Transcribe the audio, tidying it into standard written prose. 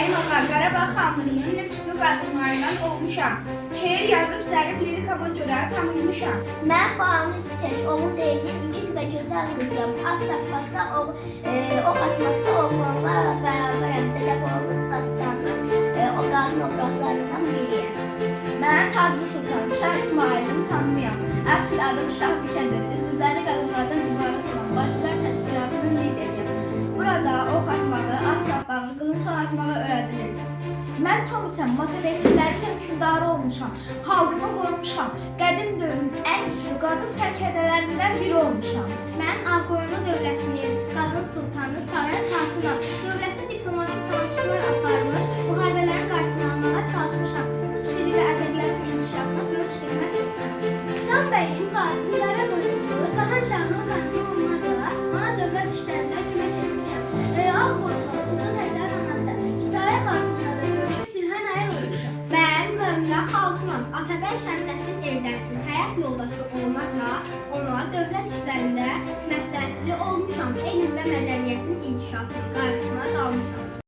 Rəhimova, Qarabağ xanlığının nüfuzlu qadınlarından olmuşam. Şeir yazıb zərif lirikama görə tanınmışam. Mən Banu Çiçək, Oğuz elinin igid və gözəl qızıyam. At çapmaqda, ox atmaqda oğlanlarla bərabərəm. Dədə Qorqud dastanının o qadın obrazlarından biriyəm. Mən Tadlı Sultan, Şah İsmailin xanımıyam. Əsl adım Şah Bükədir. Üzvləri qadınlardan ibarət olan Bacılar Təşkilatının lideriyəm. Burada ox atmağı, at çapmağı, qılınc atmağı öyrədilir. Mən tam isə Massavetlilərin hökmdarı olmuşam. Xalqımı qorumuşam. Qədim dövrün ən güclü qadın sərkərdələrindən biri olmuşam. Mən Ağqoyunlu dövlətinin qadın sultanı Saray Xatuna dövlətdə diplomatik danışıqlar aparmış, müharibələrin qarşısını almağa çalışmışam. Türk dili və ədəbiyyatın inkişafına böyük xidmət göstərmişəm. Tam bəyin qadını Qara Qoyunlu, Qahan Şahının xanımı olmaqla ona dövlət işlərində kömək etmişəm. Ağqoyunlu, Ulu Nəzər anası, Saray Xatunla da görüşüb Bilhan Əyər olmuşam. Mən Möminə Xatunam, Atabəy Şəmsəddin Eldənizin həyat yoldaşı olmaqla ona dövlət işlərində məsləhətçi olmuşam. Elm və mədəniyyətin inkişafının qarşısına qalmışam.